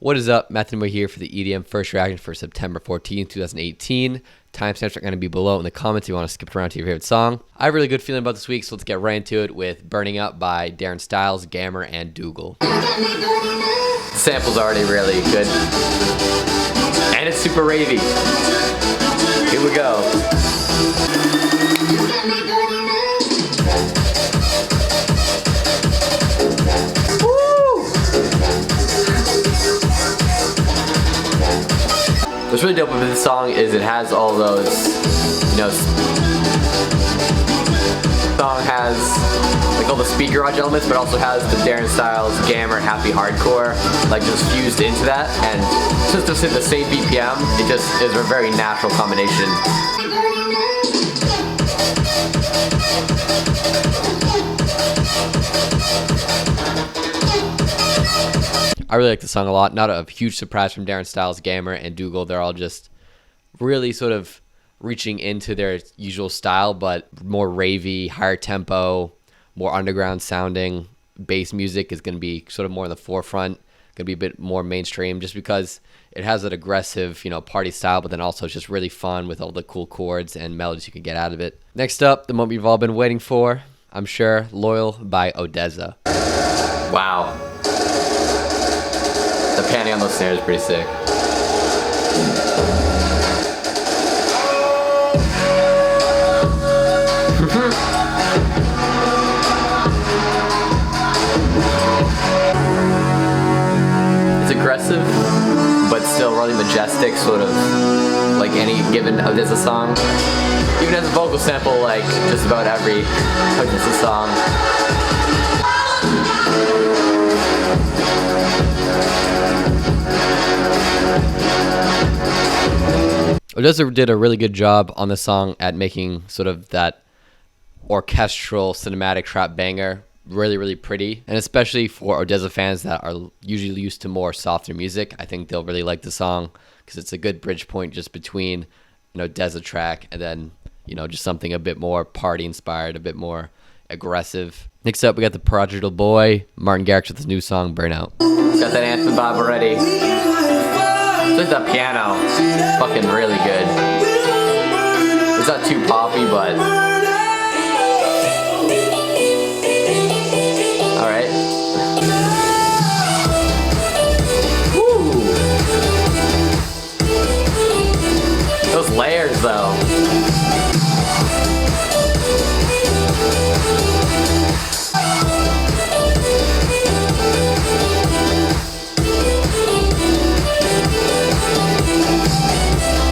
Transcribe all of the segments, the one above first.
What is up? Matthew here for the EDM first reaction for September 14th, 2018. Timestamps are going to be below in the comments if you want to skip around to your favorite song. I have a really good feeling about this week, so let's get right into it with Burning Up by Darren Styles, Gammer, and Dougal. The sample's already really good. And it's super ravey. Here we go. What's really dope about this song is it has all those, song has like all the speaker garage elements, but also has the Darren Styles, Gammer, happy hardcore, like just fused into that, and just at the same BPM, it just is a very natural combination. I really like the song a lot. Not a huge surprise from Darren Styles, Gammer, and Dougal. They're all just really sort of reaching into their usual style, but more ravey, higher tempo, more underground sounding. Bass music is going to be sort of more in the forefront, going to be a bit more mainstream just because it has that aggressive, party style, but then also it's just really fun with all the cool chords and melodies you can get out of it. Next up, the moment you've all been waiting for, I'm sure, Loyal by ODESZA. Wow. The panning on those snares is pretty sick. It's aggressive, but still really majestic, sort of like any given ODESZA song. Even has a vocal sample like just about every ODESZA song. ODESZA did a really good job on the song at making sort of that orchestral cinematic trap banger really, really pretty. And especially for ODESZA fans that are usually used to more softer music, I think they'll really like the song because it's a good bridge point just between an ODESZA track and then, just something a bit more party inspired, a bit more aggressive. Next up, we got the prodigal boy, Martin Garrix, with his new song, Burnout. Got that anthem vibe already. It's like the piano, fucking really good. It's not too poppy, but alright. Those layers though.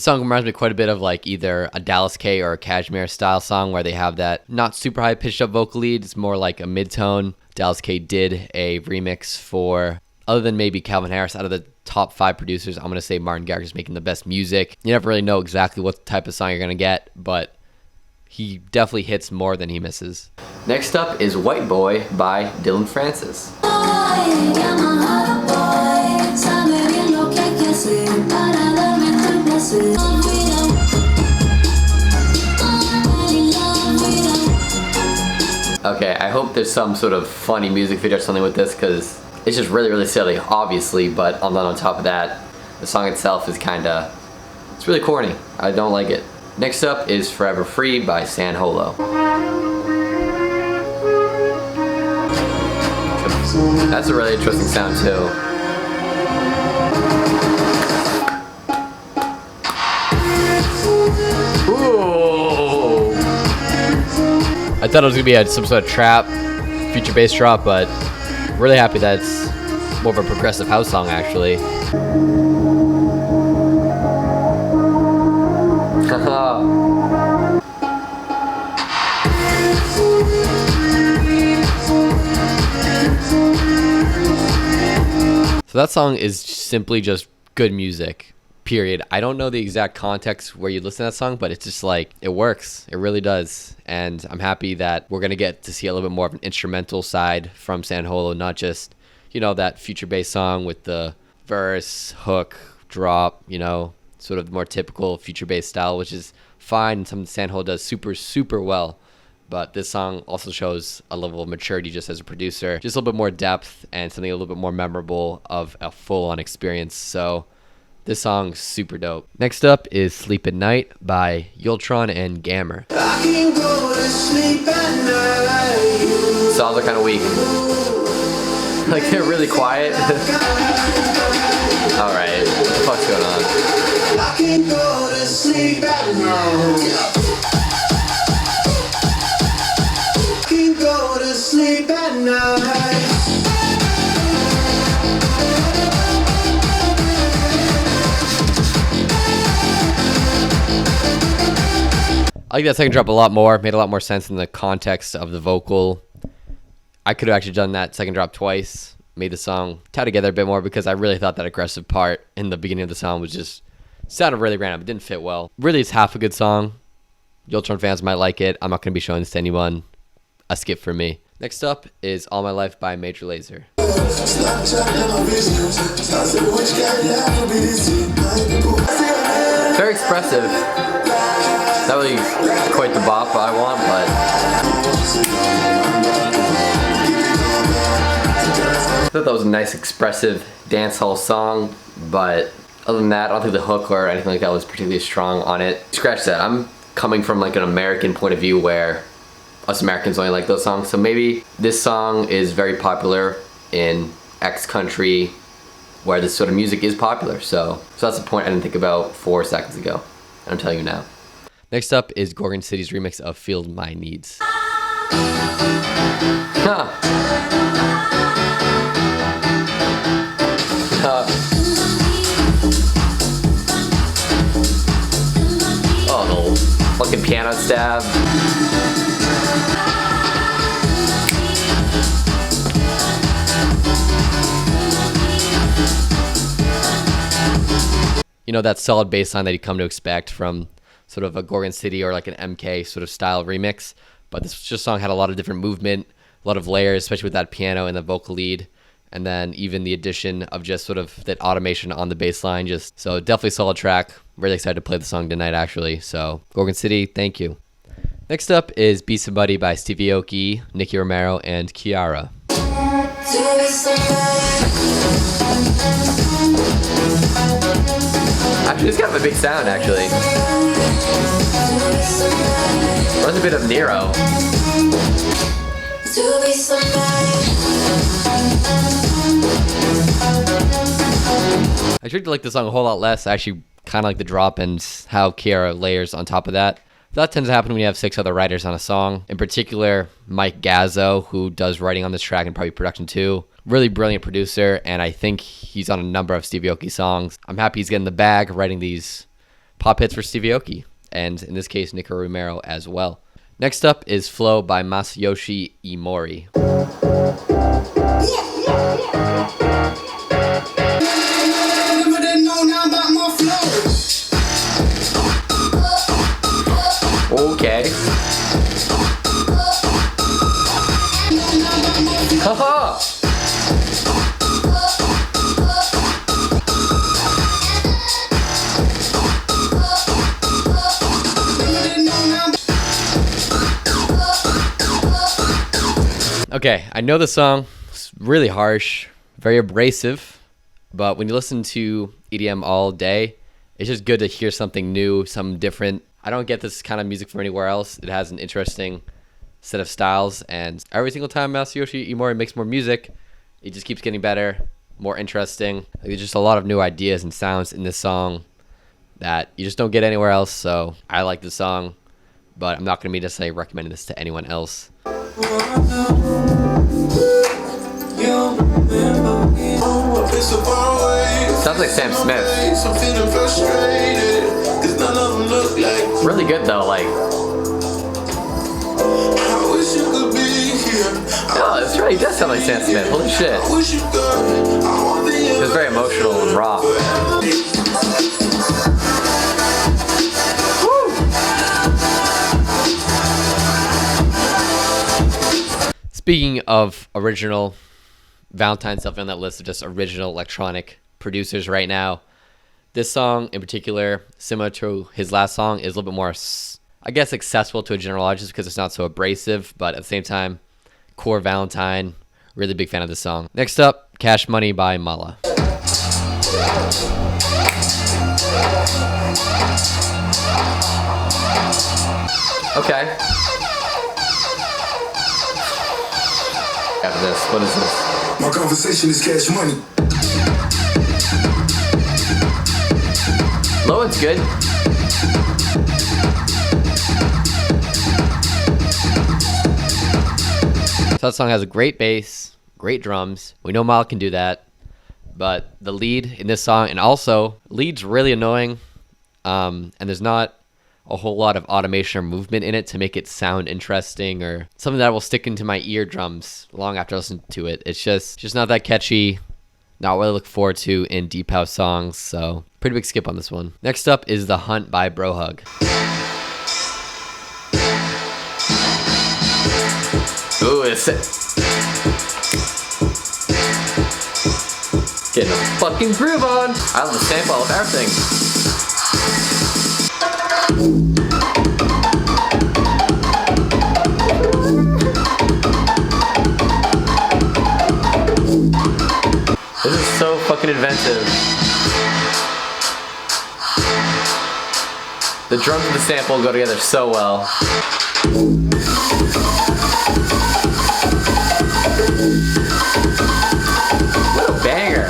Song reminds me quite a bit of like either a Dallas K or a Cashmere style song where they have that not super high pitched up vocal lead. It's more like a mid-tone. Dallas K did a remix for, other than maybe Calvin Harris, out of the top 5 producers, I'm going to say Martin Garrix is making the best music. You never really know exactly what type of song you're going to get, but he definitely hits more than he misses. Next up is White Boy by Dillon Francis. Okay, I hope there's some sort of funny music video or something with this because it's just really, really silly, obviously, but on top of that, the song itself is it's really corny. I don't like it. Next up is Forever Free by Holo. That's a really interesting sound too. I thought it was going to be some sort of trap, future bass drop, but really happy that it's more of a progressive house song, actually. So that song is simply just good music. Period. I don't know the exact context where you listen to that song, but it's just like, it works. It really does. And I'm happy that we're going to get to see a little bit more of an instrumental side from Holo, not just, that future bass song with the verse, hook, drop, sort of more typical future bass style, which is fine. Something Holo does super, super well. But this song also shows a level of maturity just as a producer, just a little bit more depth and something a little bit more memorable of a full-on experience. So this song's super dope. Next up is Sleep at Night by YULTRON and Gammer. I can go to sleep at night. Songs are kind of weak. Like, they're really quiet. Alright, what the fuck's going on? I can go to sleep at night. I can go to sleep at night. I like that second drop a lot more. Made a lot more sense in the context of the vocal. I could have actually done that second drop twice. Made the song tie together a bit more because I really thought that aggressive part in the beginning of the song was just sounded really random. It didn't fit well. Really, it's half a good song. YULTRON fans might like it. I'm not going to be showing this to anyone. A skip for me. Next up is All My Life by Major Lazer. Very expressive. Not really quite the bop I want, but I thought that was a nice expressive dancehall song, but other than that, I don't think the hook or anything like that was particularly strong on it. Scratch that. I'm coming from like an American point of view where us Americans only like those songs, so maybe this song is very popular in X country where this sort of music is popular, so that's the point I didn't think about 4 seconds ago. I'm telling you now. Next up is Gorgon City's remix of Feel My Needs. Oh no, fucking piano stab. You know, that solid bass line that you come to expect from sort of a Gorgon City or like an MK sort of style remix. But this just song had a lot of different movement, a lot of layers, especially with that piano and the vocal lead. And then even the addition of just sort of that automation on the bass line. So definitely solid track. Really excited to play the song tonight, actually. So Gorgon City, thank you. Next up is Be Somebody by Steev Aoki, Nicky Romero, and Kiara. Actually, it's kind of a big sound, actually. Runs a bit of Nero. I tried to like the song a whole lot less. I actually kind of like the drop and how Kiara layers on top of that. That tends to happen when you have 6 other writers on a song. In particular, Mike Gazzo, who does writing on this track and probably production too. Really brilliant producer, and I think he's on a number of Steev Aoki songs. I'm happy he's getting the bag writing these pop hits for Steev Aoki, and in this case, Nicky Romero as well. Next up is Flow by Masayoshi Imori. Okay. Haha! Okay, I know the song is really harsh, very abrasive, but when you listen to EDM all day, it's just good to hear something new, something different. I don't get this kind of music from anywhere else. It has an interesting set of styles, and every single time Masayoshi Imori makes more music, it just keeps getting better, more interesting. There's just a lot of new ideas and sounds in this song that you just don't get anywhere else, so I like the song, but I'm not going to be necessarily recommending this to anyone else. Sounds like Sam Smith. Really good though, like. Oh, this really does sound like Sam Smith. Holy shit. It was very emotional and raw. Speaking of original, Valentine's definitely on that list of just original electronic producers right now. This song in particular, similar to his last song, is a little bit more, I guess, accessible to a general audience because it's not so abrasive, but at the same time, core Valentine, really big fan of this song. Next up, Cash Money by Malaa. Okay. After this, what is this? My conversation is cash money. Low end's good. So that song has a great bass, great drums. We know Malaa can do that, but the lead in this song, and also lead's really annoying, and there's not a whole lot of automation or movement in it to make it sound interesting or something that will stick into my eardrums long after I listen to it. It's just not that catchy, not what I look forward to in deep house songs, so pretty big skip on this one. Next up is The Hunt by Brohug. Ooh, it's getting a fucking groove on. I love the sample of everything. This is so fucking inventive. The drums and the sample go together so well. What a banger.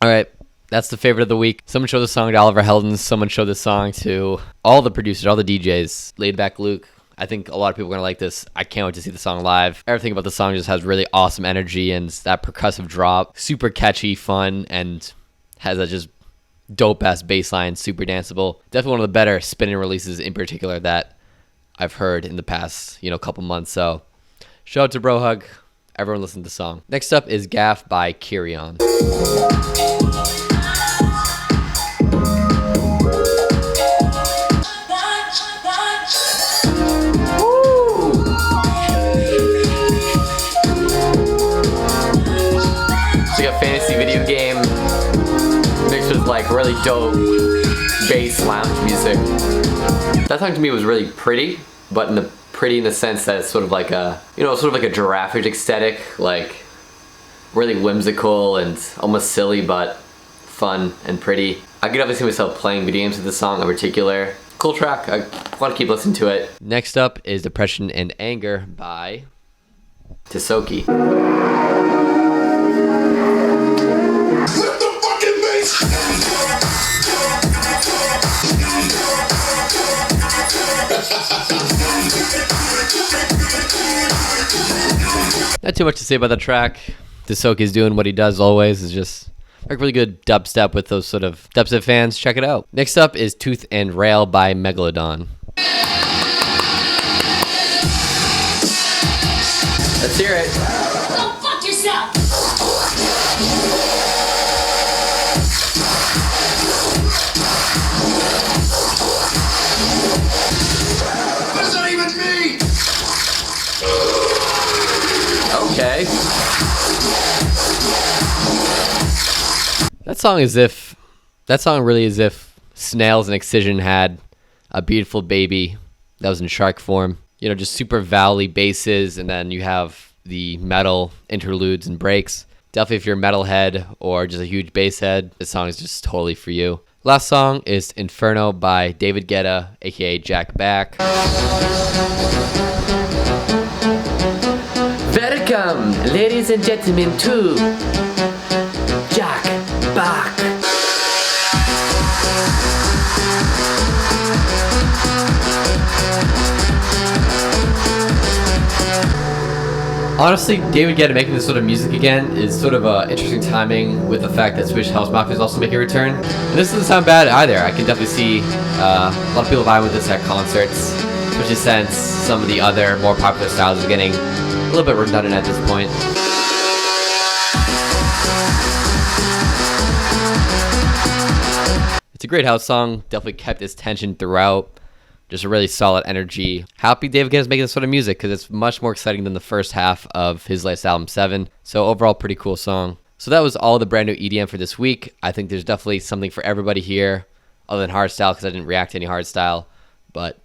Alright, that's the favorite of the week. Someone showed this song to Oliver Heldens. Someone showed this song to all the producers, all the DJs. Laid Back Luke. I think a lot of people are going to like this. I can't wait to see the song live. Everything about the song just has really awesome energy and that percussive drop. Super catchy, fun, and has a just dope-ass bass line. Super danceable. Definitely one of the better spinning releases in particular that I've heard in the past, couple months. So shout out to Brohug. Everyone listen to the song. Next up is Gaff by Qrion. Fantasy video game mixed with like really dope bass lounge music. That song to me was really pretty, but pretty in the sense that it's sort of like a giraffish aesthetic, like really whimsical and almost silly, but fun and pretty. I could definitely see myself playing video games with this song in particular. Cool track. I want to keep listening to it. Next up is Depression and Anger by Tisoki. Not too much to say about that track. Tisoki's doing what he does always. Is just like really good dubstep with those sort of dubstep fans. Check it out. Next up is Tooth and Rail by Megalodon. Let's hear it. Go fuck yourself. Okay. That song really is if Snails and Excision had a beautiful baby that was in shark form. Just super valley basses, and then you have the metal interludes and breaks. Definitely if you're a metalhead or just a huge bass head, this song is just totally for you. Last song is Inferno by David Guetta, aka Jack Back. Welcome, ladies and gentlemen, to Jack Back. Honestly, David Guetta making this sort of music again is sort of interesting timing with the fact that Swedish House Mafia is also making a return. And this doesn't sound bad either. I can definitely see a lot of people vibe with this at concerts, especially since some of the other more popular styles are getting a little bit redundant at this point. It's a great house song. Definitely kept its tension throughout. Just a really solid energy. Happy David Guetta's making this sort of music because it's much more exciting than the first half of his latest album, 7. So overall, pretty cool song. So that was all the brand new EDM for this week. I think there's definitely something for everybody here, other than hardstyle because I didn't react to any hardstyle. But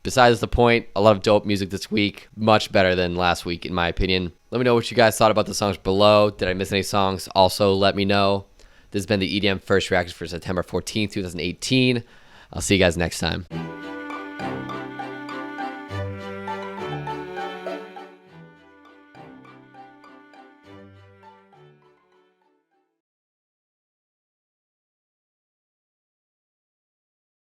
besides the point, a lot of dope music this week. Much better than last week, in my opinion. Let me know what you guys thought about the songs below. Did I miss any songs? Also, let me know. This has been the EDM First Reaction for September 14th, 2018. I'll see you guys next time.